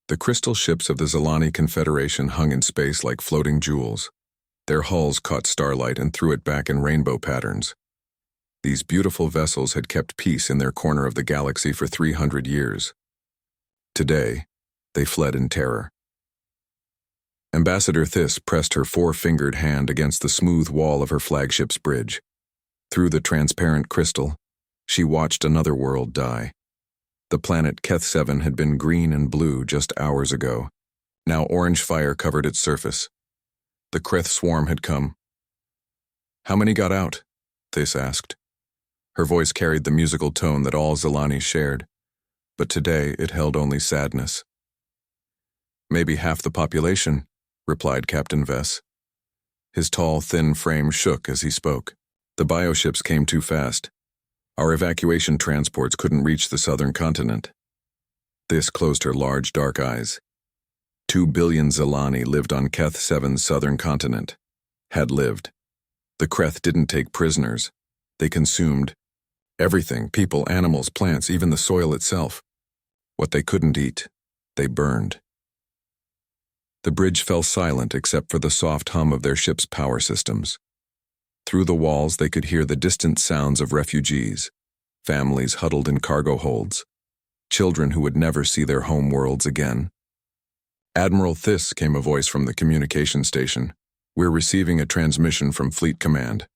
The crystal ships of the Zalani Confederation hung in space like floating jewels. Their hulls caught starlight and threw it back in rainbow patterns. These beautiful vessels had kept peace in their corner of the galaxy for 300 years. Today, they fled in terror. Ambassador Thys pressed her four-fingered hand against the smooth wall of her flagship's bridge. Through the transparent crystal, she watched another world die. The planet Keth-7 had been green and blue just hours ago. Now orange fire covered its surface. The Kreth swarm had come. "How many got out?" Thys asked. Her voice carried the musical tone that all Zalani shared, but today it held only sadness. "Maybe half the population," replied Captain Vess. His tall, thin frame shook as he spoke. "The bioships came too fast. Our evacuation transports couldn't reach the southern continent." Thys closed her large, dark eyes. 2 billion Zalani lived on Keth-7's southern continent. Had lived. The Kreth didn't take prisoners. They consumed everything, people, animals, plants, even the soil itself. What they couldn't eat, they burned. The bridge fell silent except for the soft hum of their ship's power systems. Through the walls they could hear the distant sounds of refugees, families huddled in cargo holds, children who would never see their home worlds again. "Admiral Thys," came a voice from the communication station. "We're receiving a transmission from Fleet Command."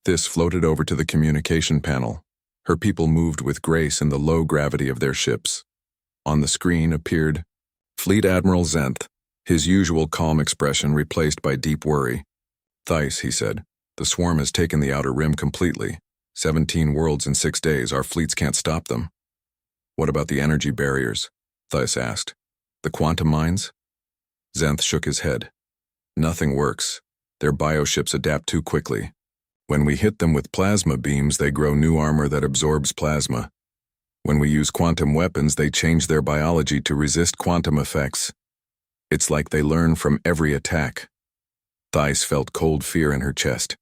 Thys floated over to the communication panel. Her people moved with grace in the low gravity of their ships. On the screen appeared Fleet Admiral Zenth, his usual calm expression replaced by deep worry. "Thys," he said, "the swarm has taken the outer rim completely. 17 worlds in 6 days, our fleets can't stop them." "What about the energy barriers?" Thys asked. "The quantum mines?" Zenth shook his head. "Nothing works. Their bioships adapt too quickly. When we hit them with plasma beams, they grow new armor that absorbs plasma. When we use quantum weapons, they change their biology to resist quantum effects. It's like they learn from every attack." Thys felt cold fear in her chest.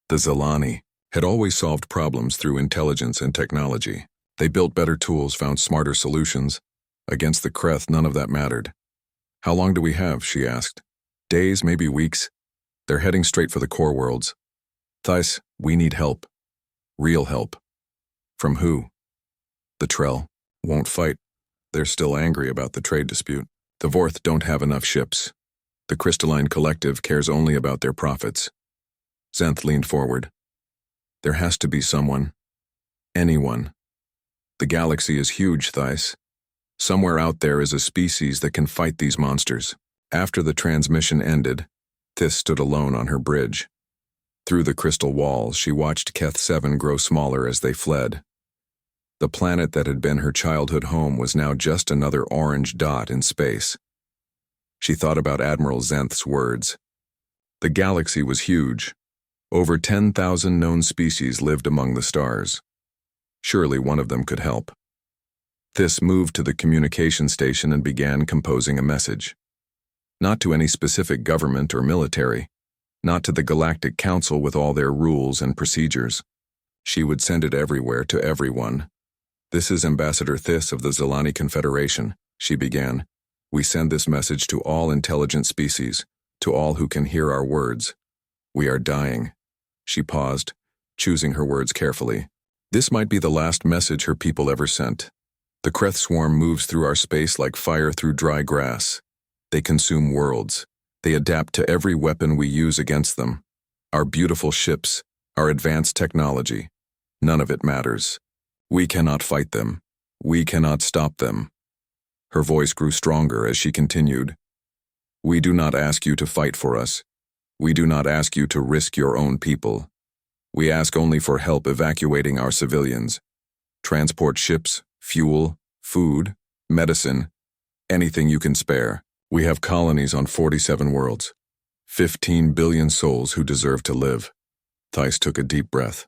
The Zalani had always solved problems through intelligence and technology. They built better tools, found smarter solutions. Against the Kreth, none of that mattered. "How long do we have?" she asked. "Days, maybe weeks. They're heading straight for the core worlds." "Thys, we need help. Real help." "From who?" "The Trell. Won't fight. They're still angry about the trade dispute. The Vorth don't have enough ships. The Crystalline Collective cares only about their profits." Zenth leaned forward. "There has to be someone. Anyone. The galaxy is huge, Thys. Somewhere out there is a species that can fight these monsters." After the transmission ended, Thys stood alone on her bridge. Through the crystal walls, she watched Keth-7 grow smaller as they fled. The planet that had been her childhood home was now just another orange dot in space. She thought about Admiral Zenth's words. The galaxy was huge. Over 10,000 known species lived among the stars. Surely one of them could help. Thys moved to the communication station and began composing a message. Not to any specific government or military, not to the Galactic Council with all their rules and procedures. She would send it everywhere to everyone. "This is Ambassador Thys of the Zalani Confederation," she began. "We send this message to all intelligent species, to all who can hear our words. We are dying." She paused, choosing her words carefully. This might be the last message her people ever sent. The Kreth swarm moves through our space like fire through dry grass. They consume worlds. They adapt to every weapon we use against them. Our beautiful ships, our advanced technology. None of it matters. We cannot fight them. We cannot stop them. Her voice grew stronger as she continued. "We do not ask you to fight for us. We do not ask you to risk your own people. We ask only for help evacuating our civilians. Transport ships, fuel, food, medicine, anything you can spare. We have colonies on 47 worlds. 15 billion souls who deserve to live." Thys took a deep breath.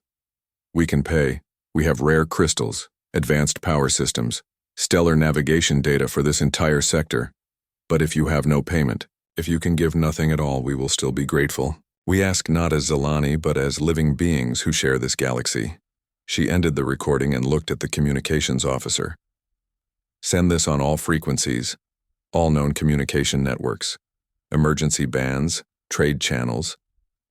"We can pay. We have rare crystals, advanced power systems, stellar navigation data for this entire sector. But if you have no payment, if you can give nothing at all, we will still be grateful. We ask not as Zalani, but as living beings who share this galaxy." She ended the recording and looked at the communications officer. Send this on all frequencies, all known communication networks, emergency bands, trade channels,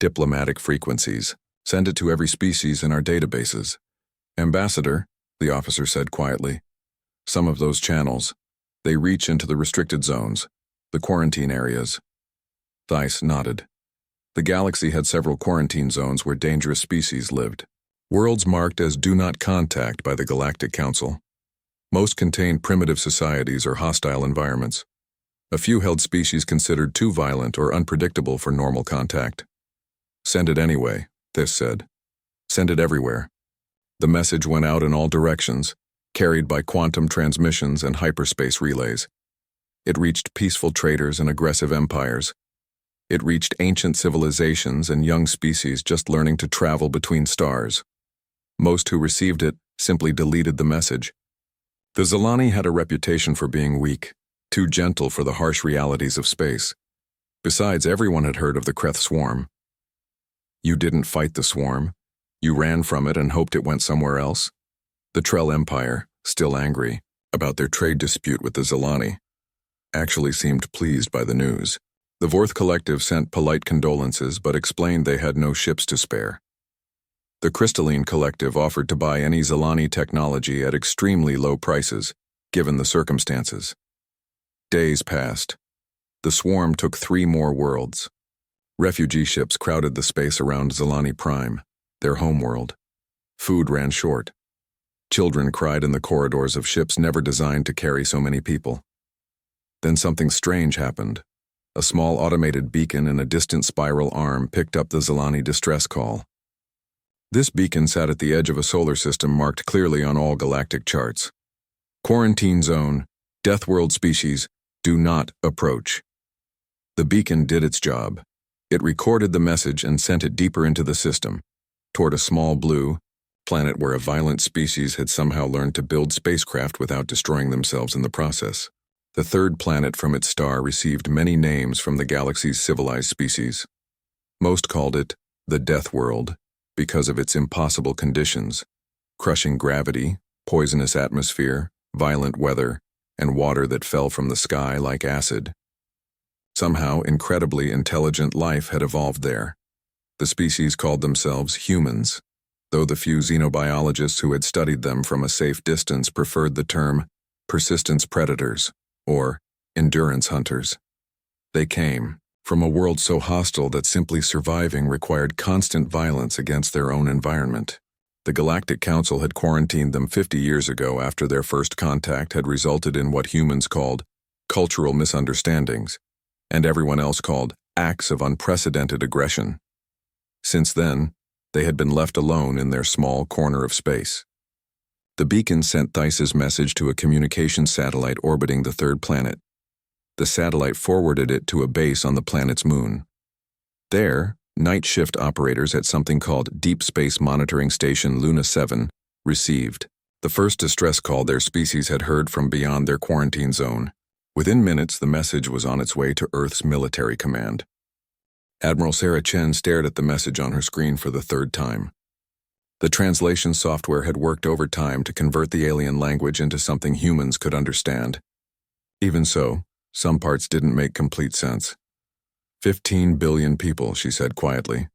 diplomatic frequencies. Send it to every species in our databases. Ambassador, the officer said quietly, some of those channels, they reach into the restricted zones, the quarantine areas. Theiss nodded. The galaxy had several quarantine zones where dangerous species lived. Worlds marked as Do Not Contact by the Galactic Council. Most contained primitive societies or hostile environments. A few held species considered too violent or unpredictable for normal contact. Send it anyway, Theiss said. Send it everywhere. The message went out in all directions, carried by quantum transmissions and hyperspace relays. It reached peaceful traders and aggressive empires. It reached ancient civilizations and young species just learning to travel between stars. Most who received it simply deleted the message. The Zilani had a reputation for being weak, too gentle for the harsh realities of space. Besides, everyone had heard of the Kreth swarm. You didn't fight the swarm. You ran from it and hoped it went somewhere else. The Trell Empire, still angry about their trade dispute with the Zilani, actually seemed pleased by the news. The Vorth Collective sent polite condolences but explained they had no ships to spare. The Crystalline Collective offered to buy any Zilani technology at extremely low prices, given the circumstances. Days passed. The swarm took 3 more worlds. Refugee ships crowded the space around Zilani Prime, their homeworld. Food ran short. Children cried in the corridors of ships never designed to carry so many people. Then something strange happened. A small automated beacon in a distant spiral arm picked up the Zilani distress call. This beacon sat at the edge of a solar system marked clearly on all galactic charts. Quarantine zone, Deathworld species, do not approach. The beacon did its job. It recorded the message and sent it deeper into the system, toward a small blue planet where a violent species had somehow learned to build spacecraft without destroying themselves in the process. The third planet from its star received many names from the galaxy's civilized species. Most called it the Deathworld because of its impossible conditions: crushing gravity, poisonous atmosphere, violent weather, and water that fell from the sky like acid. Somehow, incredibly intelligent life had evolved there. The species called themselves humans, though the few xenobiologists who had studied them from a safe distance preferred the term persistence predators, or endurance hunters. They came from a world so hostile that simply surviving required constant violence against their own environment. The Galactic Council had quarantined them 50 years ago after their first contact had resulted in what humans called cultural misunderstandings, and everyone else called acts of unprecedented aggression. Since then, they had been left alone in their small corner of space. The beacon sent Theiss's message to a communication satellite orbiting the third planet. The satellite forwarded it to a base on the planet's moon. There, night shift operators at something called Deep Space Monitoring Station Luna 7 received the first distress call their species had heard from beyond their quarantine zone. Within minutes, the message was on its way to Earth's military command. Admiral Sarah Chen stared at the message on her screen for the 3rd time. The translation software had worked overtime to convert the alien language into something humans could understand. Even so, some parts didn't make complete sense. 15 billion people, she said quietly.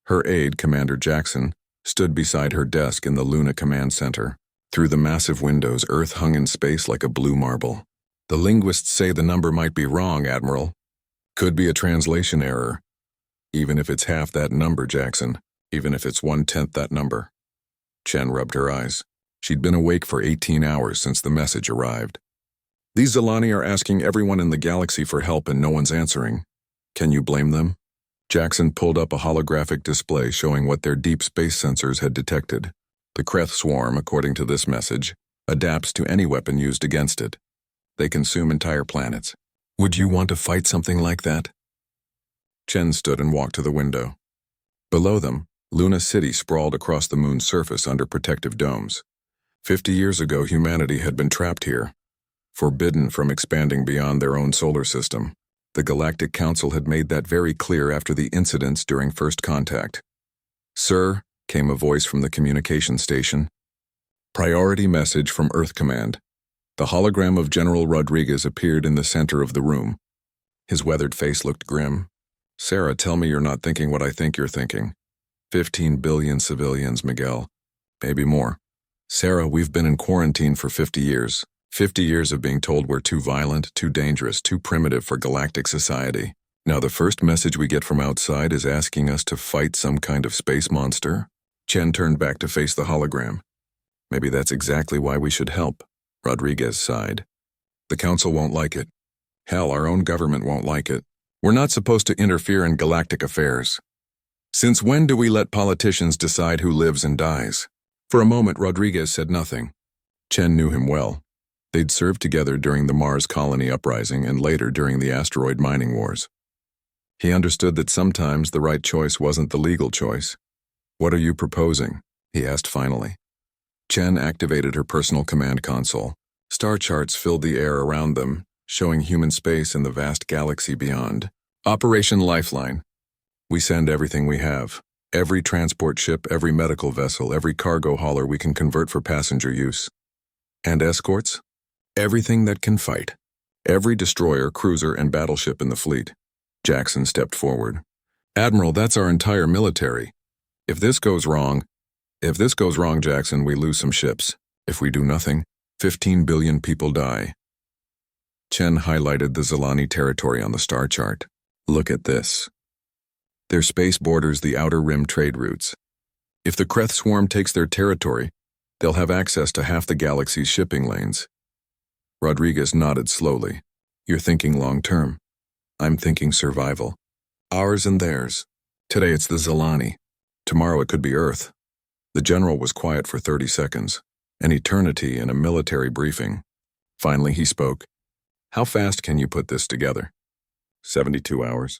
Her aide, Commander Jackson, stood beside her desk in the Luna Command Center. Through the massive windows, Earth hung in space like a blue marble. The linguists say the number might be wrong, Admiral. Could be a translation error. Even if it's half that number, Jackson. Even if it's 1/10 that number. Chen rubbed her eyes. She'd been awake for 18 hours since the message arrived. These Zilani are asking everyone in the galaxy for help and no one's answering. Can you blame them? Jackson pulled up a holographic display showing what their deep space sensors had detected. The Kreth swarm, according to this message, adapts to any weapon used against it. They consume entire planets. Would you want to fight something like that? Chen stood and walked to the window. Below them, Luna City sprawled across the moon's surface under protective domes. 50 years ago, humanity had been trapped here, forbidden from expanding beyond their own solar system. The Galactic Council had made that very clear after the incidents during first contact. Sir, came a voice from the communication station. Priority message from Earth Command. The hologram of General Rodriguez appeared in the center of the room. His weathered face looked grim. Sarah, tell me you're not thinking what I think you're thinking. 15 billion civilians, Miguel. Maybe more. Sarah, we've been in quarantine for 50 years. 50 years of being told we're too violent, too dangerous, too primitive for galactic society. Now the first message we get from outside is asking us to fight some kind of space monster? Chen turned back to face the hologram. Maybe that's exactly why we should help. Rodriguez sighed. The council won't like it. Hell, our own government won't like it. We're not supposed to interfere in galactic affairs. Since when do we let politicians decide who lives and dies? For a moment, Rodriguez said nothing. Chen knew him well. They'd served together during the Mars colony uprising and later during the asteroid mining wars. He understood that sometimes the right choice wasn't the legal choice. What are you proposing? He asked finally. Chen activated her personal command console. Star charts filled the air around them, showing human space and the vast galaxy beyond. Operation Lifeline. We send everything we have. Every transport ship, every medical vessel, every cargo hauler we can convert for passenger use. And escorts? Everything that can fight. Every destroyer, cruiser, and battleship in the fleet. Jackson stepped forward. Admiral, that's our entire military. If this goes wrong, Jackson, we lose some ships. If we do nothing, 15 billion people die. Chen highlighted the Zilani territory on the star chart. Look at this. Their space borders the outer rim trade routes. If the Kreth swarm takes their territory, they'll have access to half the galaxy's shipping lanes. Rodriguez nodded slowly. You're thinking long-term. I'm thinking survival. Ours and theirs. Today it's the Zilani. Tomorrow it could be Earth. The general was quiet for 30 seconds, an eternity in a military briefing. Finally he spoke. How fast can you put this together? 72 hours.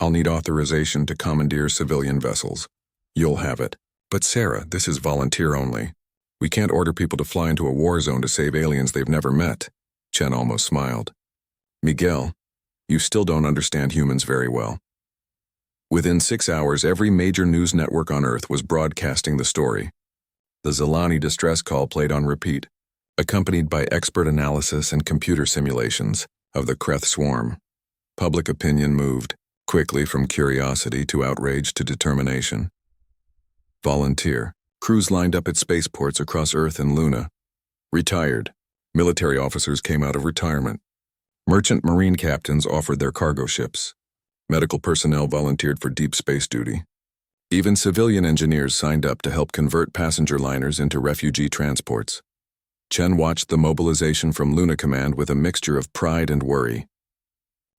I'll need authorization to commandeer civilian vessels. You'll have it. But Sarah, this is volunteer only. We can't order people to fly into a war zone to save aliens they've never met. Chen almost smiled. Miguel, you still don't understand humans very well. Within 6 hours, every major news network on Earth was broadcasting the story. The Zilani distress call played on repeat, accompanied by expert analysis and computer simulations of the Kreth swarm. Public opinion moved, quickly from curiosity to outrage to determination. Volunteer. Crews lined up at spaceports across Earth and Luna. Retired. Military officers came out of retirement. Merchant marine captains offered their cargo ships. Medical personnel volunteered for deep space duty. Even civilian engineers signed up to help convert passenger liners into refugee transports. Chen watched the mobilization from Luna Command with a mixture of pride and worry.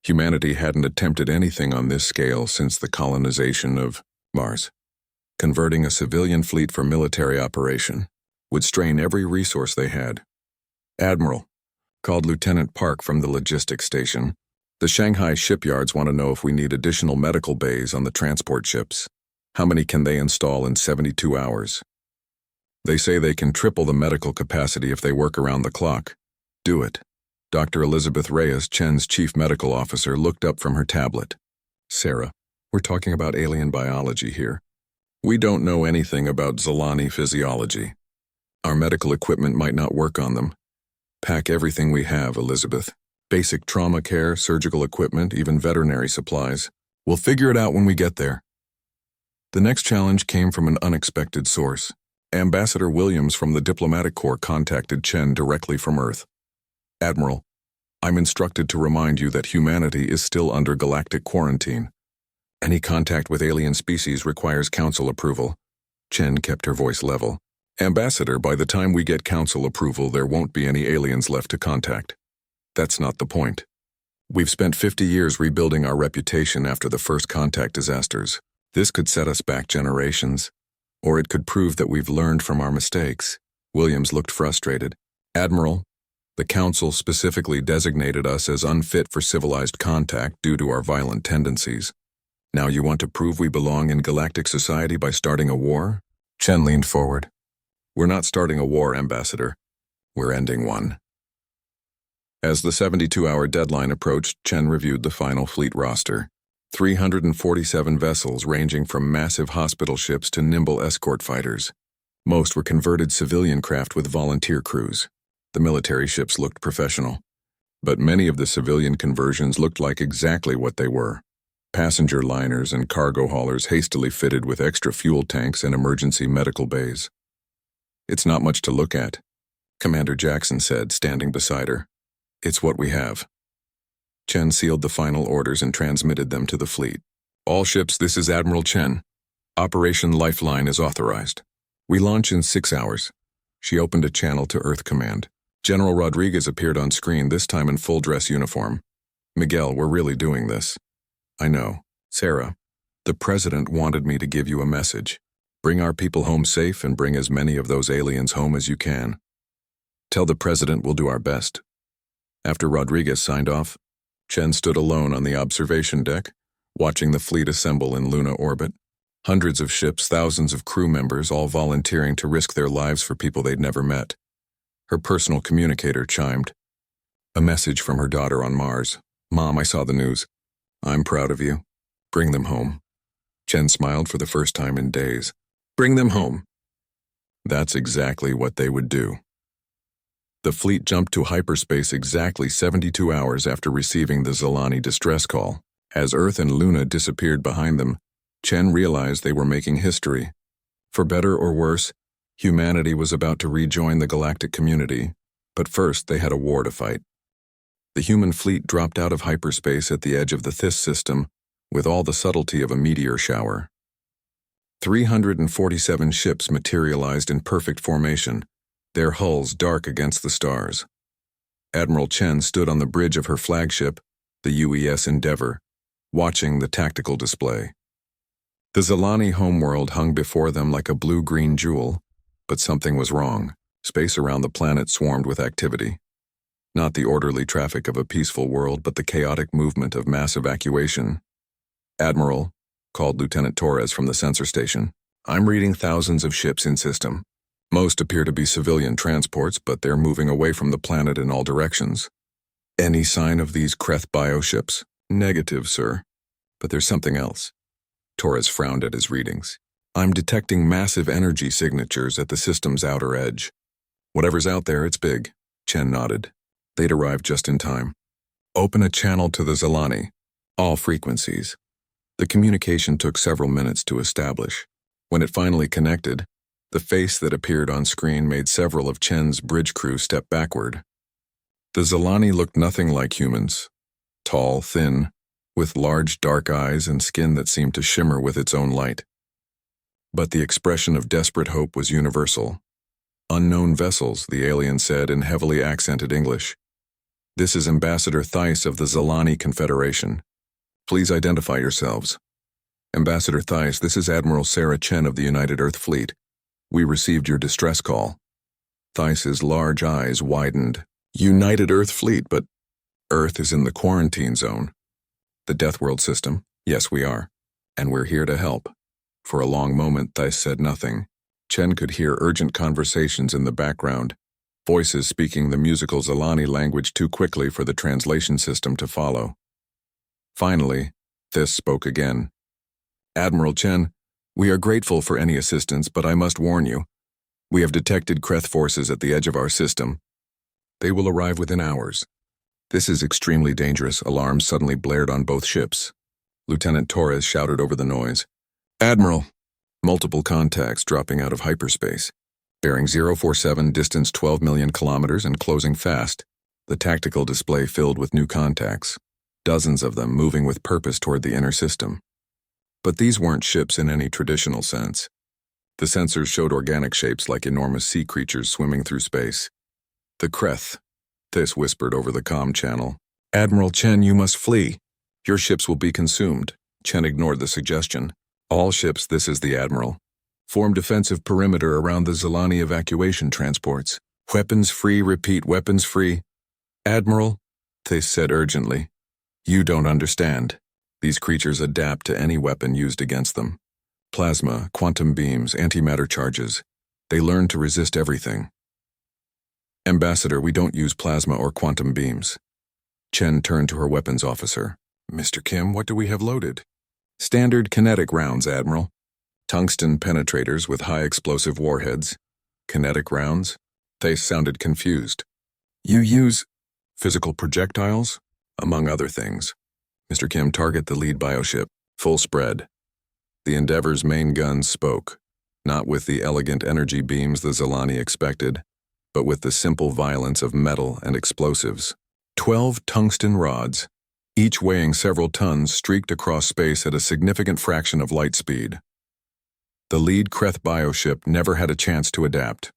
Humanity hadn't attempted anything on this scale since the colonization of Mars. Converting a civilian fleet for military operation would strain every resource they had. Admiral, called Lieutenant Park from the logistics station, the Shanghai shipyards want to know if we need additional medical bays on the transport ships. How many can they install in 72 hours? They say they can triple the medical capacity if they work around the clock. Do it. Dr. Elizabeth Reyes, Chen's chief medical officer, looked up from her tablet. Sarah, we're talking about alien biology here. We don't know anything about Zilani physiology. Our medical equipment might not work on them. Pack everything we have, Elizabeth. Basic trauma care, surgical equipment, even veterinary supplies. We'll figure it out when we get there. The next challenge came from an unexpected source. Ambassador Williams from the Diplomatic Corps contacted Chen directly from Earth. Admiral, I'm instructed to remind you that humanity is still under galactic quarantine. Any contact with alien species requires council approval. Chen kept her voice level. Ambassador, by the time we get council approval, there won't be any aliens left to contact. That's not the point. We've spent 50 years rebuilding our reputation after the first contact disasters. This could set us back generations, or it could prove that we've learned from our mistakes. Williams looked frustrated. Admiral, the council specifically designated us as unfit for civilized contact due to our violent tendencies. Now you want to prove we belong in galactic society by starting a war? Chen leaned forward. We're not starting a war, Ambassador. We're ending one. As the 72-hour deadline approached, Chen reviewed the final fleet roster. 347 vessels ranging from massive hospital ships to nimble escort fighters. Most were converted civilian craft with volunteer crews. The military ships looked professional, but many of the civilian conversions looked like exactly what they were. Passenger liners and cargo haulers hastily fitted with extra fuel tanks and emergency medical bays. "It's not much to look at," Commander Jackson said, standing beside her. "It's what we have." Chen sealed the final orders and transmitted them to the fleet. "All ships, this is Admiral Chen. Operation Lifeline is authorized. We launch in 6 hours." She opened a channel to Earth Command. General Rodriguez appeared on screen, this time in full dress uniform. "Miguel, we're really doing this." "I know. Sarah, the President wanted me to give you a message. Bring our people home safe and bring as many of those aliens home as you can. Tell the President we'll do our best." After Rodriguez signed off, Chen stood alone on the observation deck, watching the fleet assemble in Luna orbit. Hundreds of ships, thousands of crew members, all volunteering to risk their lives for people they'd never met. Her personal communicator chimed. A message from her daughter on Mars. "Mom, I saw the news. I'm proud of you. Bring them home." Chen smiled for the first time in days. "Bring them home." That's exactly what they would do. The fleet jumped to hyperspace exactly 72 hours after receiving the Zilani distress call. As Earth and Luna disappeared behind them, Chen realized they were making history. For better or worse, humanity was about to rejoin the galactic community, but first they had a war to fight. The human fleet dropped out of hyperspace at the edge of the Thys system with all the subtlety of a meteor shower. 347 ships materialized in perfect formation, their hulls dark against the stars. Admiral Chen stood on the bridge of her flagship, the UES Endeavour, watching the tactical display. The Zilani homeworld hung before them like a blue-green jewel, but something was wrong. Space around the planet swarmed with activity. Not the orderly traffic of a peaceful world, but the chaotic movement of mass evacuation. "Admiral," called Lieutenant Torres from the sensor station, "I'm reading thousands of ships in system. Most appear to be civilian transports, but they're moving away from the planet in all directions. Any sign of these Kreth bioships?" "Negative, sir. But there's something else." Torres frowned at his readings. "I'm detecting massive energy signatures at the system's outer edge." "Whatever's out there, it's big." Chen nodded. They'd arrived just in time. "Open a channel to the Zilani. All frequencies." The communication took several minutes to establish. When it finally connected, the face that appeared on screen made several of Chen's bridge crew step backward. The Zilani looked nothing like humans. Tall, thin, with large dark eyes and skin that seemed to shimmer with its own light. But the expression of desperate hope was universal. "Unknown vessels," the alien said in heavily accented English. "This is Ambassador Theiss of the Zilani Confederation. Please identify yourselves." "Ambassador Theiss, this is Admiral Sarah Chen of the United Earth Fleet. We received your distress call." Theiss's large eyes widened. "United Earth Fleet, but Earth is in the quarantine zone." "The Deathworld system? Yes, we are. And we're here to help." For a long moment, Theiss said nothing. Chen could hear urgent conversations in the background, voices speaking the musical Zilani language too quickly for the translation system to follow. Finally, Theiss spoke again. "Admiral Chen, we are grateful for any assistance, but I must warn you. We have detected Kreth forces at the edge of our system. They will arrive within hours. This is extremely dangerous." Alarms suddenly blared on both ships. Lieutenant Torres shouted over the noise. "Admiral!" Multiple contacts dropping out of hyperspace. Bearing 047, distance 12 million kilometers and closing fast. The tactical display filled with new contacts. Dozens of them moving with purpose toward the inner system. But these weren't ships in any traditional sense. The sensors showed organic shapes like enormous sea creatures swimming through space. "The Kreth," Theiss whispered over the comm channel. "Admiral Chen, you must flee. Your ships will be consumed." Chen ignored the suggestion. "All ships, this is the Admiral. Form defensive perimeter around the Zilani evacuation transports. Weapons free, repeat, weapons free." "Admiral," Theiss said urgently, "you don't understand. These creatures adapt to any weapon used against them. Plasma, quantum beams, antimatter charges. They learn to resist everything." "Ambassador, we don't use plasma or quantum beams." Chen turned to her weapons officer. "Mr. Kim, what do we have loaded?" "Standard kinetic rounds, Admiral. Tungsten penetrators with high explosive warheads." "Kinetic rounds?" Theiss sounded confused. You use physical projectiles, among other things. Mr. Kim, target the lead bioship, full spread. The Endeavor's main guns spoke, not with the elegant energy beams the Zilani expected, but with the simple violence of metal and explosives. 12 tungsten rods, each weighing several tons, streaked across space at a significant fraction of light speed. The lead Kreth bioship never had a chance to adapt.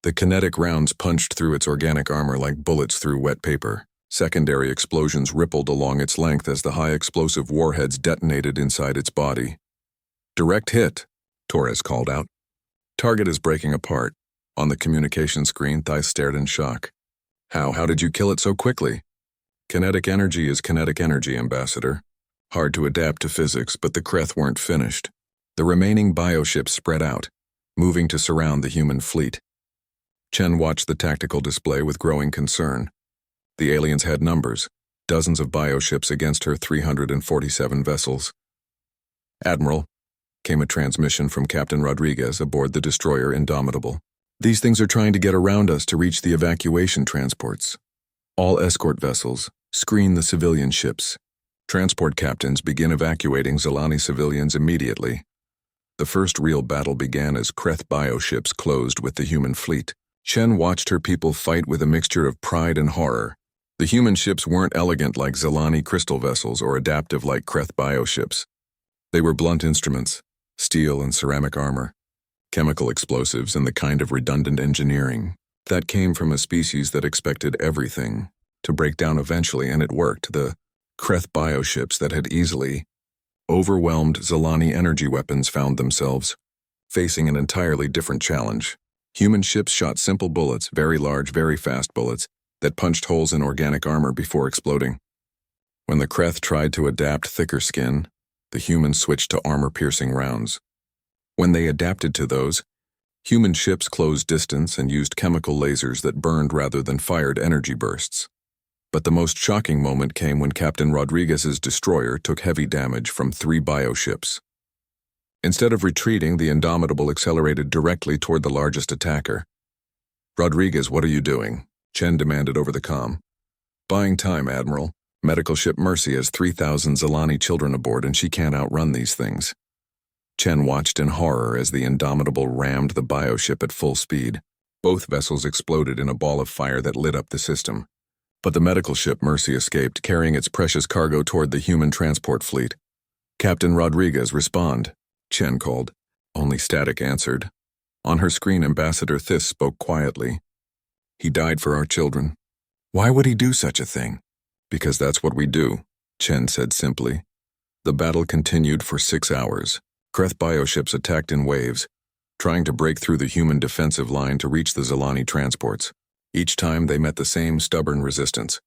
The kinetic rounds punched through its organic armor like bullets through wet paper. Secondary explosions rippled along its length as the high-explosive warheads detonated inside its body. "Direct hit," Torres called out. "Target is breaking apart." On the communication screen, Thais stared in shock. How did you kill it so quickly?" "Kinetic energy is kinetic energy, Ambassador. Hard to adapt to physics, but the Kreth weren't finished." The remaining bioships spread out, moving to surround the human fleet. Chen watched the tactical display with growing concern. The aliens had numbers, dozens of bioships against her 347 vessels. "Admiral," came a transmission from Captain Rodriguez aboard the destroyer Indomitable. "These things are trying to get around us to reach the evacuation transports. All escort vessels, screen the civilian ships. Transport captains begin evacuating Zilani civilians immediately." The first real battle began as Kreth bioships closed with the human fleet. Chen watched her people fight with a mixture of pride and horror. The human ships weren't elegant like Zilani crystal vessels or adaptive like Kreth bioships. They were blunt instruments, steel and ceramic armor, chemical explosives, and the kind of redundant engineering that came from a species that expected everything to break down eventually, and it worked. The Kreth bioships that had easily overwhelmed Zilani energy weapons found themselves facing an entirely different challenge. Human ships shot simple bullets, very large, very fast bullets, that punched holes in organic armor before exploding. When the Kreth tried to adapt thicker skin, the humans switched to armor-piercing rounds. When they adapted to those, human ships closed distance and used chemical lasers that burned rather than fired energy bursts. But the most shocking moment came when Captain Rodriguez's destroyer took heavy damage from 3 bioships. Instead of retreating, the Indomitable accelerated directly toward the largest attacker. "Rodriguez, what are you doing?" Chen demanded over the comm. "Buying time, Admiral. Medical ship Mercy has 3,000 Zilani children aboard and she can't outrun these things." Chen watched in horror as the Indomitable rammed the bioship at full speed. Both vessels exploded in a ball of fire that lit up the system. But the medical ship Mercy escaped, carrying its precious cargo toward the human transport fleet. "Captain Rodriguez, respond," Chen called. Only static answered. On her screen, Ambassador Thys spoke quietly. "He died for our children." "Why would he do such a thing?" "Because that's what we do," Chen said simply. The battle continued for 6 hours. Kreth bioships attacked in waves, trying to break through the human defensive line to reach the Zilani transports. Each time they met the same stubborn resistance.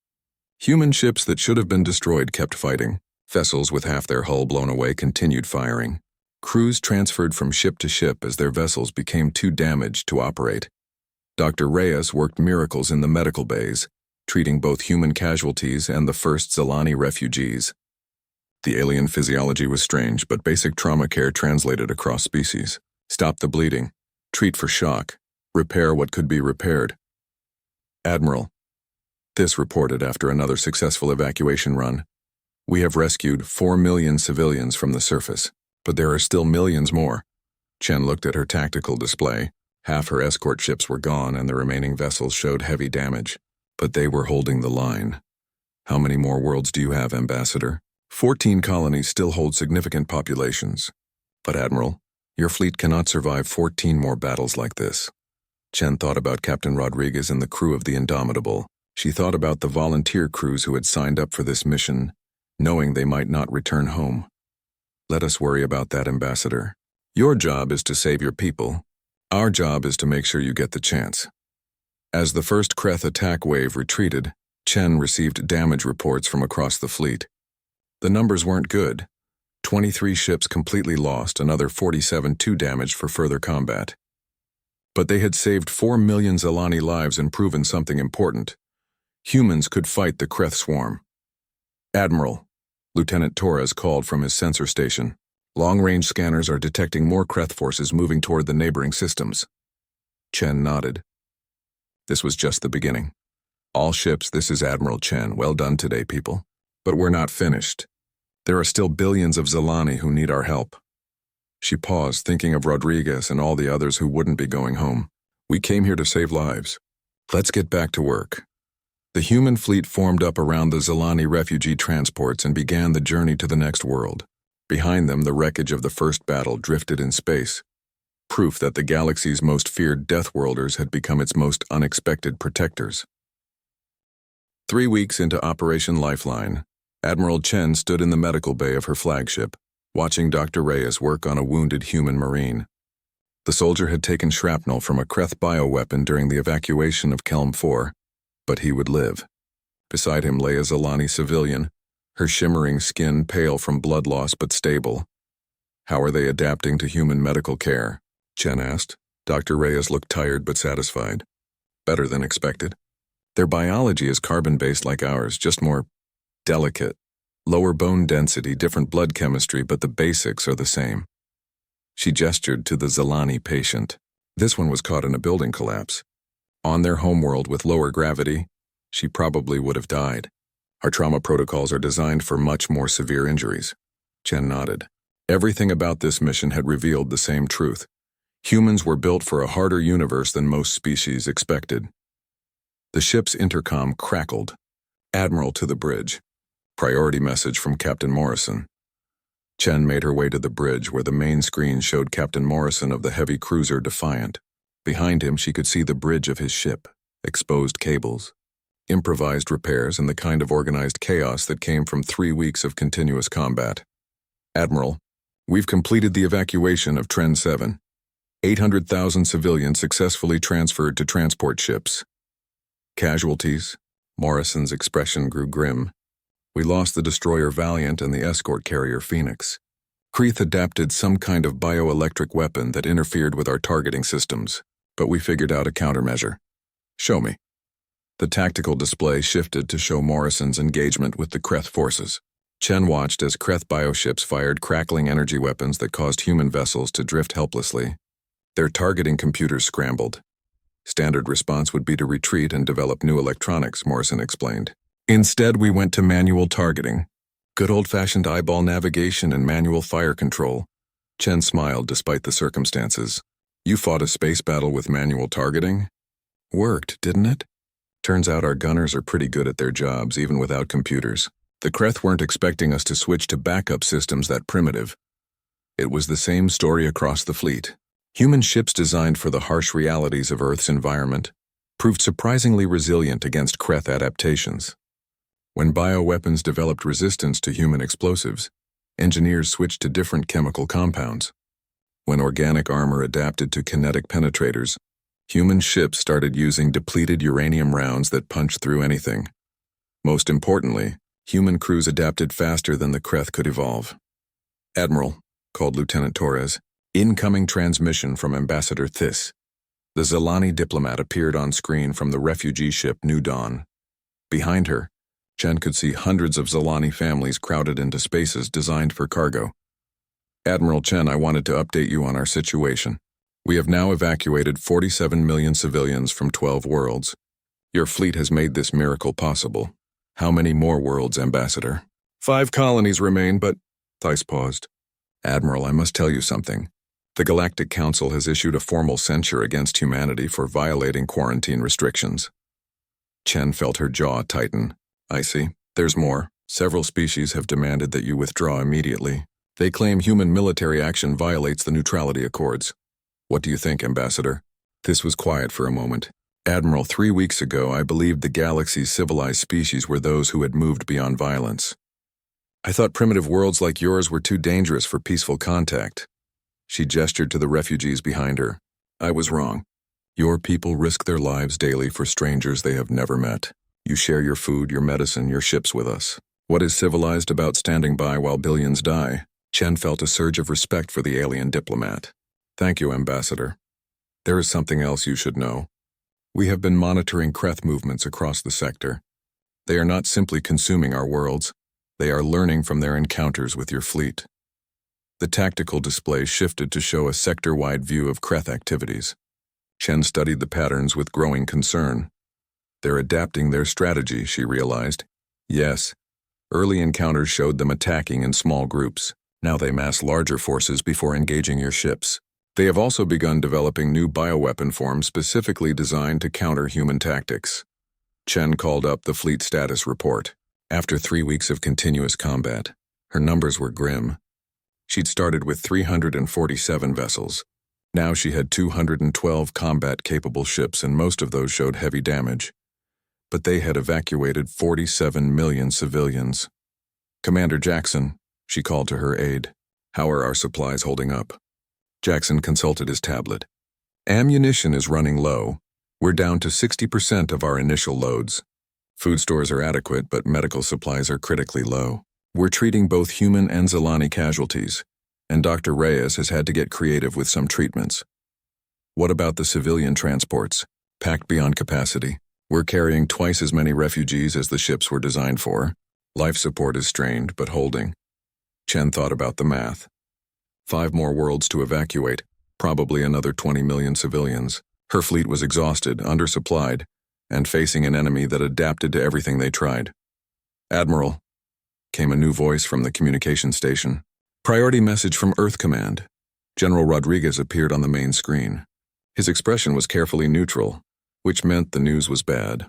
Human ships that should have been destroyed kept fighting. Vessels with half their hull blown away continued firing. Crews transferred from ship to ship as their vessels became too damaged to operate. Dr. Reyes worked miracles in the medical bays, treating both human casualties and the first Zilani refugees. The alien physiology was strange, but basic trauma care translated across species. Stop the bleeding, treat for shock, repair what could be repaired. "Admiral," this reported after another successful evacuation run, "we have rescued 4 million civilians from the surface, but there are still millions more." Chen looked at her tactical display. Half her escort ships were gone and the remaining vessels showed heavy damage, but they were holding the line. "How many more worlds do you have, Ambassador?" 14 colonies still hold significant populations. "But Admiral, your fleet cannot survive 14 more battles like this." Chen thought about Captain Rodriguez and the crew of the Indomitable. She thought about the volunteer crews who had signed up for this mission, knowing they might not return home. "Let us worry about that, Ambassador. Your job is to save your people. Our job is to make sure you get the chance." As the first Kreth attack wave retreated, Chen received damage reports from across the fleet. The numbers weren't good. 23 ships completely lost, another 47 too damaged for further combat. But they had saved 4 million Zilani lives and proven something important. Humans could fight the Kreth swarm. "Admiral," Lieutenant Torres called from his sensor station. "Long-range scanners are detecting more Kreth forces moving toward the neighboring systems." Chen nodded. This was just the beginning. All ships, this is Admiral Chen. Well done today, people. But we're not finished. There are still billions of Zilani who need our help. She paused, thinking of Rodriguez and all the others who wouldn't be going home. We came here to save lives. Let's get back to work. The human fleet formed up around the Zilani refugee transports and began the journey to the next world. Behind them, the wreckage of the first battle drifted in space, proof that the galaxy's most feared Deathworlders had become its most unexpected protectors. 3 weeks into Operation Lifeline, Admiral Chen stood in the medical bay of her flagship, watching Dr. Reyes work on a wounded human Marine. The soldier had taken shrapnel from a Kreth bioweapon during the evacuation of Kelm 4, but he would live. Beside him lay a Zilani civilian, her shimmering skin pale from blood loss but stable. How are they adapting to human medical care? Chen asked. Dr. Reyes looked tired but satisfied. Better than expected. Their biology is carbon-based like ours, just more delicate. Lower bone density, different blood chemistry, but the basics are the same. She gestured to the Zilani patient. This one was caught in a building collapse. On their homeworld with lower gravity, she probably would have died. Our trauma protocols are designed for much more severe injuries. Chen nodded. Everything about this mission had revealed the same truth. Humans were built for a harder universe than most species expected. The ship's intercom crackled. Admiral to the bridge. Priority message from Captain Morrison. Chen made her way to the bridge where the main screen showed Captain Morrison of the heavy cruiser Defiant. Behind him she could see the bridge of his ship, exposed cables, improvised repairs, and the kind of organized chaos that came from 3 weeks of continuous combat. Admiral, we've completed the evacuation of Tren 7. 800,000 civilians successfully transferred to transport ships. Casualties? Morrison's expression grew grim. We lost the destroyer Valiant and the escort carrier Phoenix. Kreth adapted some kind of bioelectric weapon that interfered with our targeting systems, but we figured out a countermeasure. Show me. The tactical display shifted to show Morrison's engagement with the Kreth forces. Chen watched as Kreth bioships fired crackling energy weapons that caused human vessels to drift helplessly. Their targeting computers scrambled. Standard response would be to retreat and develop new electronics, Morrison explained. Instead, we went to manual targeting. Good old-fashioned eyeball navigation and manual fire control. Chen smiled despite the circumstances. You fought a space battle with manual targeting? Worked, didn't it? Turns out our gunners are pretty good at their jobs, even without computers. The Kreth weren't expecting us to switch to backup systems that primitive. It was the same story across the fleet. Human ships designed for the harsh realities of Earth's environment proved surprisingly resilient against Kreth adaptations. When bioweapons developed resistance to human explosives, engineers switched to different chemical compounds. When organic armor adapted to kinetic penetrators, human ships started using depleted uranium rounds that punched through anything. Most importantly, human crews adapted faster than the Kreth could evolve. Admiral, called Lieutenant Torres, incoming transmission from Ambassador Thys. The Zilani diplomat appeared on screen from the refugee ship New Dawn. Behind her, Chen could see hundreds of Zilani families crowded into spaces designed for cargo. Admiral Chen, I wanted to update you on our situation. We have now evacuated 47 million civilians from 12 worlds. Your fleet has made this miracle possible. How many more worlds, Ambassador? 5 colonies remain, but... Thys paused. Admiral, I must tell you something. The Galactic Council has issued a formal censure against humanity for violating quarantine restrictions. Chen felt her jaw tighten. I see. There's more. Several species have demanded that you withdraw immediately. They claim human military action violates the neutrality accords. What do you think, Ambassador? This was quiet for a moment. Admiral, 3 weeks ago, I believed the galaxy's civilized species were those who had moved beyond violence. I thought primitive worlds like yours were too dangerous for peaceful contact. She gestured to the refugees behind her. I was wrong. Your people risk their lives daily for strangers they have never met. You share your food, your medicine, your ships with us. What is civilized about standing by while billions die? Chen felt a surge of respect for the alien diplomat. Thank you, Ambassador. There is something else you should know. We have been monitoring Kreth movements across the sector. They are not simply consuming our worlds. They are learning from their encounters with your fleet. The tactical display shifted to show a sector-wide view of Kreth activities. Chen studied the patterns with growing concern. They're adapting their strategy, she realized. Yes, early encounters showed them attacking in small groups. Now they mass larger forces before engaging your ships. They have also begun developing new bioweapon forms specifically designed to counter human tactics. Chen called up the fleet status report. After 3 weeks of continuous combat, her numbers were grim. She'd started with 347 vessels. Now she had 212 combat-capable ships, and most of those showed heavy damage. But they had evacuated 47 million civilians. "Commander Jackson," she called to her aide, "how are our supplies holding up?" Jackson consulted his tablet. "Ammunition is running low. We're down to 60% of our initial loads. Food stores are adequate, but medical supplies are critically low. We're treating both human and Zilani casualties, and Dr. Reyes has had to get creative with some treatments." "What about the civilian transports? Packed beyond capacity. We're carrying twice as many refugees as the ships were designed for. Life support is strained, but holding." Chen thought about the math. 5 more worlds to evacuate, probably another 20 million civilians. Her fleet was exhausted, undersupplied, and facing an enemy that adapted to everything they tried. "Admiral," came a new voice from the communication station. "Priority message from Earth Command." General Rodriguez appeared on the main screen. His expression was carefully neutral, which meant the news was bad.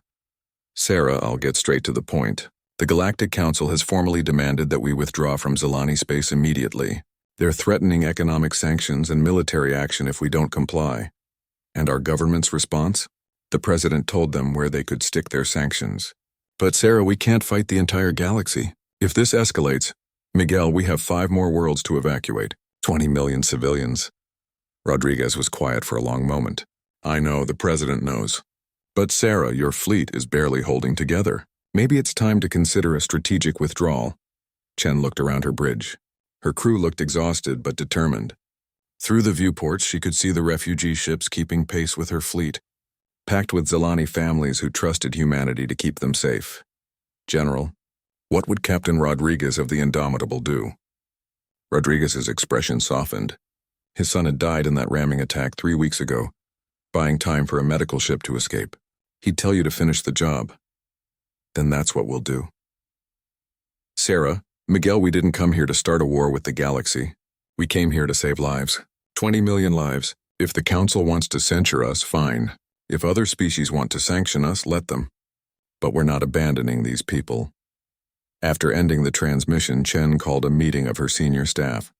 "Sarah, I'll get straight to the point. The Galactic Council has formally demanded that we withdraw from Zilani space immediately. They're threatening economic sanctions and military action if we don't comply." "And our government's response?" "The president told them where they could stick their sanctions." "But Sarah, we can't fight the entire galaxy. If this escalates..." "Miguel, we have 5 more worlds to evacuate. 20 million civilians." Rodriguez was quiet for a long moment. "I know, the president knows. But Sarah, your fleet is barely holding together. Maybe it's time to consider a strategic withdrawal." Chen looked around her bridge. Her crew looked exhausted but determined. Through the viewports, she could see the refugee ships keeping pace with her fleet, packed with Zilani families who trusted humanity to keep them safe. "General, what would Captain Rodriguez of the Indomitable do?" Rodriguez's expression softened. His son had died in that ramming attack 3 weeks ago, buying time for a medical ship to escape. He'd tell you to finish the job. "Then that's what we'll do." "Sarah, Miguel, we didn't come here to start a war with the galaxy. We came here to save lives. 20 million lives. If the Council wants to censure us, fine. If other species want to sanction us, let them. But we're not abandoning these people." After ending the transmission, Chen called a meeting of her senior staff.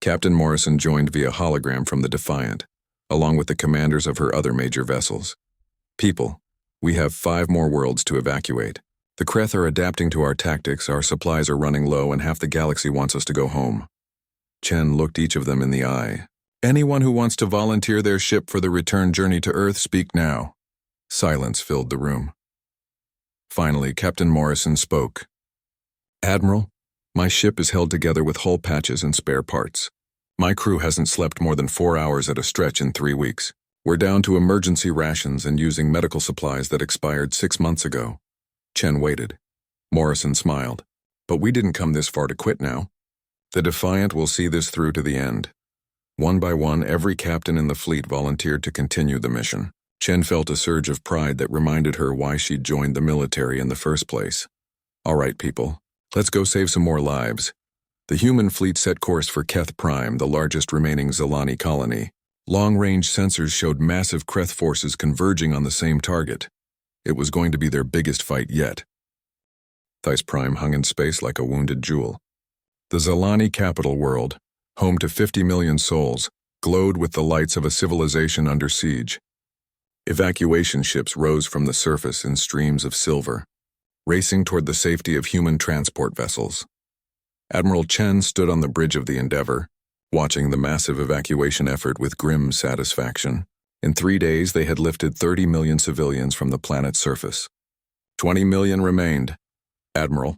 Captain Morrison joined via hologram from the Defiant, along with the commanders of her other major vessels. "People, we have 5 more worlds to evacuate. The Kreth are adapting to our tactics, our supplies are running low, and half the galaxy wants us to go home." Chen looked each of them in the eye. "Anyone who wants to volunteer their ship for the return journey to Earth, speak now." Silence filled the room. Finally, Captain Morrison spoke. "Admiral, my ship is held together with hull patches and spare parts. My crew hasn't slept more than 4 hours at a stretch in 3 weeks. We're down to emergency rations and using medical supplies that expired 6 months ago." Chen waited. Morrison smiled. "But we didn't come this far to quit now. The Defiant will see this through to the end." One by one, every captain in the fleet volunteered to continue the mission. Chen felt a surge of pride that reminded her why she'd joined the military in the first place. "All right, people, let's go save some more lives." The human fleet set course for Keth Prime, the largest remaining Zilani colony. Long-range sensors showed massive Kreth forces converging on the same target. It was going to be their biggest fight yet. Thys Prime hung in space like a wounded jewel. The Zilani capital world, home to 50 million souls, glowed with the lights of a civilization under siege. Evacuation ships rose from the surface in streams of silver, racing toward the safety of human transport vessels. Admiral Chen stood on the bridge of the Endeavor, watching the massive evacuation effort with grim satisfaction. In 3 days, they had lifted 30 million civilians from the planet's surface. 20 million remained. "Admiral,"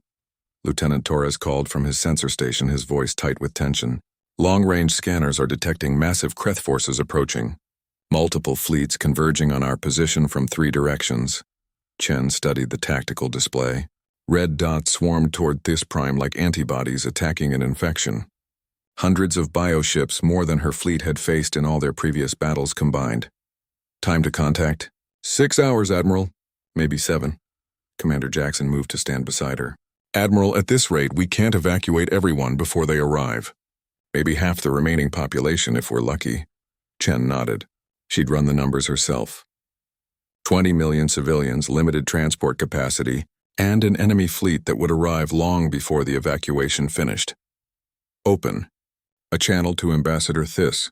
Lieutenant Torres called from his sensor station, his voice tight with tension. "Long-range scanners are detecting massive Kreth forces approaching. Multiple fleets converging on our position from 3 directions." Chen studied the tactical display. Red dots swarmed toward Thys Prime like antibodies attacking an infection. Hundreds of bioships, more than her fleet had faced in all their previous battles combined. "Time to contact." 6 hours, Admiral." Maybe 7. Commander Jackson moved to stand beside her. Admiral, at this rate, we can't evacuate everyone before they arrive. Maybe half the remaining population if we're lucky. Chen nodded. She'd run the numbers herself. 20 million civilians, limited transport capacity, and an enemy fleet that would arrive long before the evacuation finished. Open. A channel to Ambassador Thys,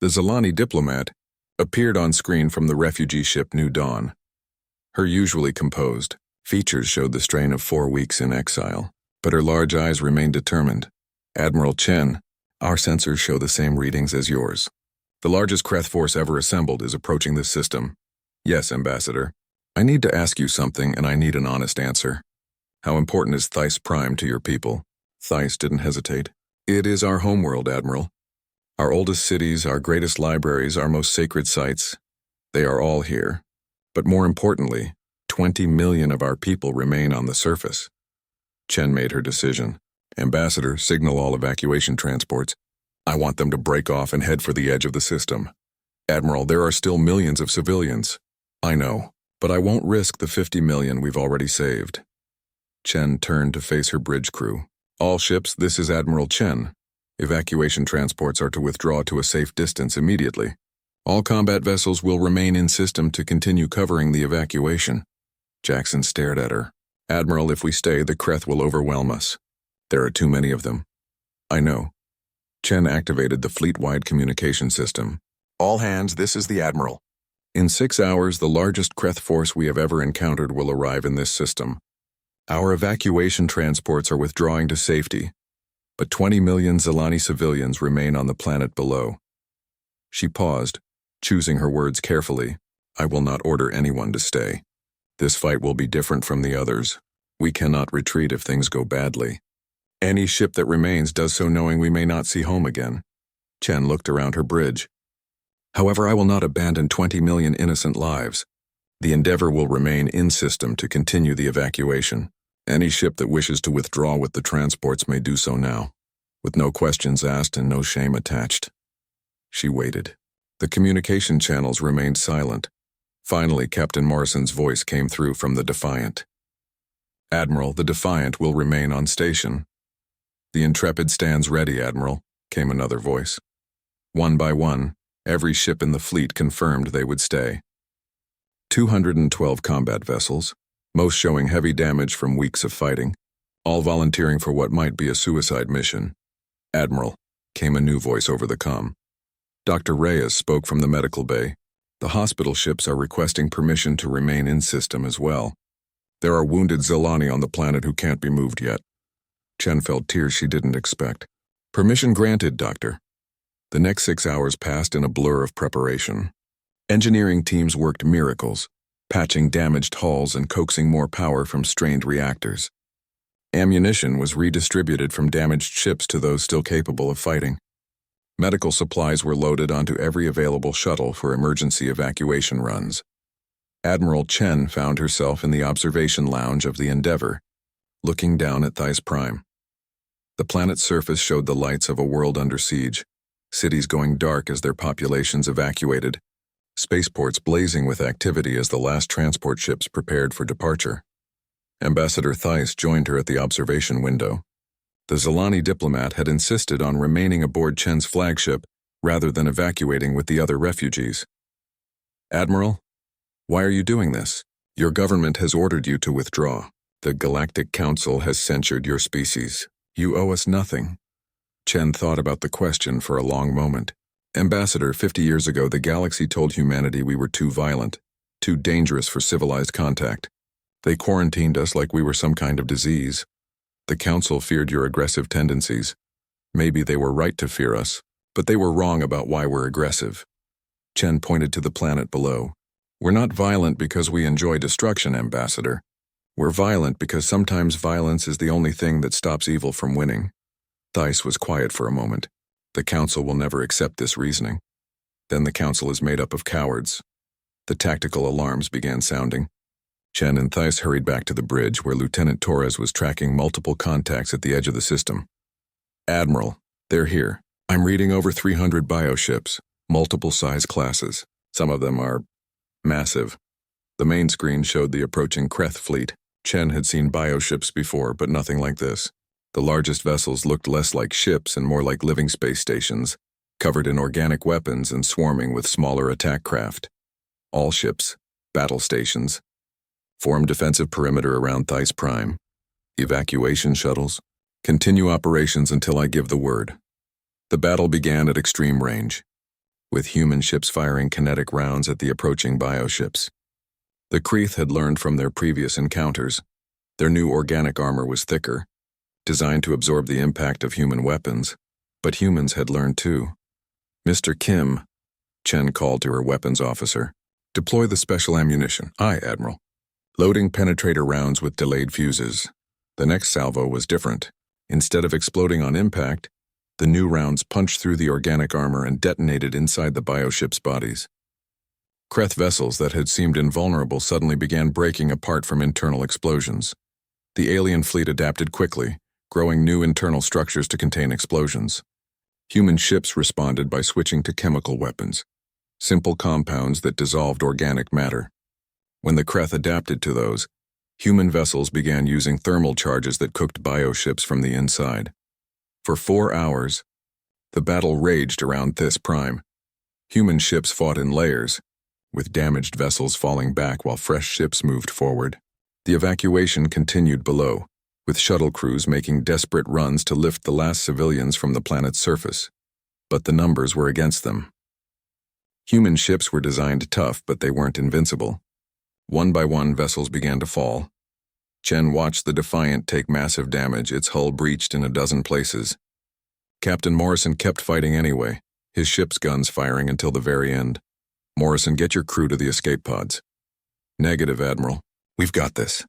the Zalani diplomat, appeared on screen from the refugee ship New Dawn. Her usually composed features showed the strain of 4 weeks in exile, but her large eyes remained determined. Admiral Chen, our sensors show the same readings as yours. The largest Kreth force ever assembled is approaching this system. Yes, Ambassador. I need to ask you something, and I need an honest answer. How important is Thys Prime to your people? Thys didn't hesitate. It is our homeworld, Admiral. Our oldest cities, our greatest libraries, our most sacred sites, they are all here. But more importantly, 20 million of our people remain on the surface. Chen made her decision. Ambassador, signal all evacuation transports. I want them to break off and head for the edge of the system. Admiral, there are still millions of civilians. I know, but I won't risk the 50 million we've already saved. Chen turned to face her bridge crew. All ships, this is Admiral Chen. Evacuation transports are to withdraw to a safe distance immediately. All combat vessels will remain in system to continue covering the evacuation. Jackson stared at her. Admiral, if we stay, the Kreth will overwhelm us. There are too many of them. I know. Chen activated the fleet-wide communication system. All hands, this is the Admiral. In 6 hours, the largest Kreth force we have ever encountered will arrive in this system. Our evacuation transports are withdrawing to safety, but 20 million Zalani civilians remain on the planet below. She paused, choosing her words carefully. I will not order anyone to stay. This fight will be different from the others. We cannot retreat if things go badly. Any ship that remains does so knowing we may not see home again. Chen looked around her bridge. However, I will not abandon 20 million innocent lives. The Endeavor will remain in system to continue the evacuation. Any ship that wishes to withdraw with the transports may do so now, with no questions asked and no shame attached. She waited. The communication channels remained silent. Finally, Captain Morrison's voice came through from the Defiant. Admiral, the Defiant will remain on station. The Intrepid stands ready, Admiral, came another voice. One by one, every ship in the fleet confirmed they would stay. 212 combat vessels, most showing heavy damage from weeks of fighting, all volunteering for what might be a suicide mission. Admiral, came a new voice over the comm. Dr. Reyes spoke from the medical bay. The hospital ships are requesting permission to remain in system as well. There are wounded Zalani on the planet who can't be moved yet. Chen felt tears she didn't expect. Permission granted, Doctor. The next 6 hours passed in a blur of preparation. Engineering teams worked miracles, patching damaged hulls and coaxing more power from strained reactors. Ammunition was redistributed from damaged ships to those still capable of fighting. Medical supplies were loaded onto every available shuttle for emergency evacuation runs. Admiral Chen found herself in the observation lounge of the Endeavor, looking down at Thys Prime. The planet's surface showed the lights of a world under siege, cities going dark as their populations evacuated, spaceports blazing with activity as the last transport ships prepared for departure. Ambassador Thys joined her at the observation window. The Zalani diplomat had insisted on remaining aboard Chen's flagship rather than evacuating with the other refugees. Admiral, why are you doing this? Your government has ordered you to withdraw. The Galactic Council has censured your species. You owe us nothing. Chen thought about the question for a long moment. Ambassador, 50 years ago, the galaxy told humanity we were too violent, too dangerous for civilized contact. They quarantined us like we were some kind of disease. The Council feared your aggressive tendencies. Maybe they were right to fear us, but they were wrong about why we're aggressive. Chen pointed to the planet below. We're not violent because we enjoy destruction, Ambassador. We're violent because sometimes violence is the only thing that stops evil from winning. Thys was quiet for a moment. The Council will never accept this reasoning. Then the Council is made up of cowards. The tactical alarms began sounding. Chen and Thys hurried back to the bridge where Lieutenant Torres was tracking multiple contacts at the edge of the system. Admiral, they're here. I'm reading over 300 bioships, multiple size classes. Some of them are massive. The main screen showed the approaching Kreth fleet. Chen had seen bioships before, but nothing like this. The largest vessels looked less like ships and more like living space stations, covered in organic weapons and swarming with smaller attack craft. All ships, battle stations, form defensive perimeter around Theiss Prime. Evacuation shuttles. Continue operations until I give the word. The battle began at extreme range, with human ships firing kinetic rounds at the approaching bioships. The Kreth had learned from their previous encounters. Their new organic armor was thicker, designed to absorb the impact of human weapons, but humans had learned too. Mr. Kim, Chen called to her weapons officer. Deploy the special ammunition. Aye, Admiral. Loading penetrator rounds with delayed fuses. The next salvo was different. Instead of exploding on impact, the new rounds punched through the organic armor and detonated inside the bioships' bodies. Kreth vessels that had seemed invulnerable suddenly began breaking apart from internal explosions. The alien fleet adapted quickly, growing new internal structures to contain explosions. Human ships responded by switching to chemical weapons, simple compounds that dissolved organic matter. When the Kreth adapted to those, human vessels began using thermal charges that cooked bioships from the inside. For 4 hours, the battle raged around Theiss Prime. Human ships fought in layers, with damaged vessels falling back while fresh ships moved forward. The evacuation continued below, with shuttle crews making desperate runs to lift the last civilians from the planet's surface. But the numbers were against them. Human ships were designed tough, but they weren't invincible. One by one, vessels began to fall. Chen watched the Defiant take massive damage, its hull breached in a dozen places. Captain Morrison kept fighting anyway, his ship's guns firing until the very end. Morrison, get your crew to the escape pods. Negative, Admiral. We've got this.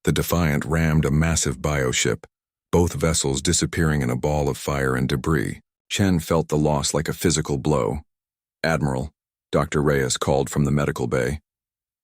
The Defiant rammed a massive bioship, both vessels disappearing in a ball of fire and debris. Chen felt the loss like a physical blow. Admiral, Dr. Reyes called from the medical bay.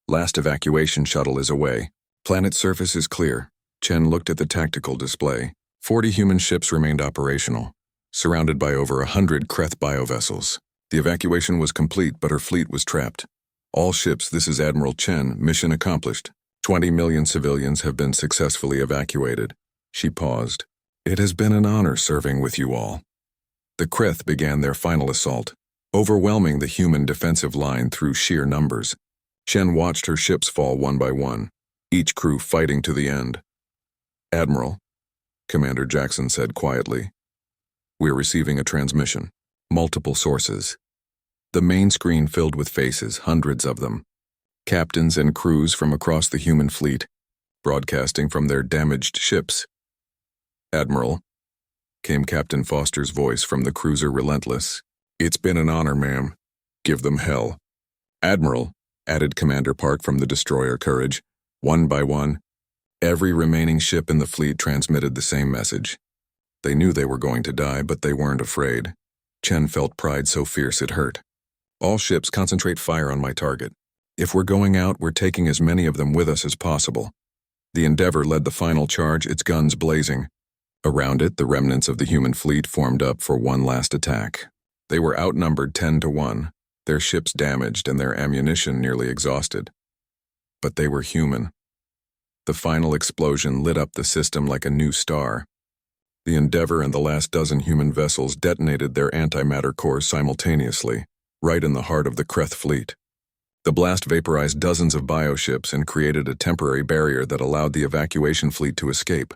Last evacuation shuttle is away. Planet surface is clear. Chen looked at the tactical display. 40 human ships remained operational, surrounded by over 100 Kreth biovessels. The evacuation was complete, but her fleet was trapped. All ships, this is Admiral Chen, mission accomplished. 20 million civilians have been successfully evacuated. She paused. It has been an honor serving with you all. The Kreth began their final assault, overwhelming the human defensive line through sheer numbers. Chen watched her ships fall one by one, each crew fighting to the end. Admiral, Commander Jackson said quietly, we're receiving a transmission. Multiple sources. The main screen filled with faces, hundreds of them. Captains and crews from across the human fleet, broadcasting from their damaged ships. Admiral, came Captain Foster's voice from the cruiser Relentless. It's been an honor, ma'am. Give them hell. Admiral, added Commander Park from the destroyer Courage. One by one, every remaining ship in the fleet transmitted the same message. They knew they were going to die, but they weren't afraid. Chen felt pride so fierce it hurt. All ships concentrate fire on my target. If we're going out, we're taking as many of them with us as possible. The Endeavor led the final charge, its guns blazing. Around it, the remnants of the human fleet formed up for one last attack. They were outnumbered 10-1, their ships damaged and their ammunition nearly exhausted. But they were human. The final explosion lit up the system like a new star. The Endeavor and the last dozen human vessels detonated their antimatter cores simultaneously, right in the heart of the Kreth fleet. The blast vaporized dozens of bioships and created a temporary barrier that allowed the evacuation fleet to escape.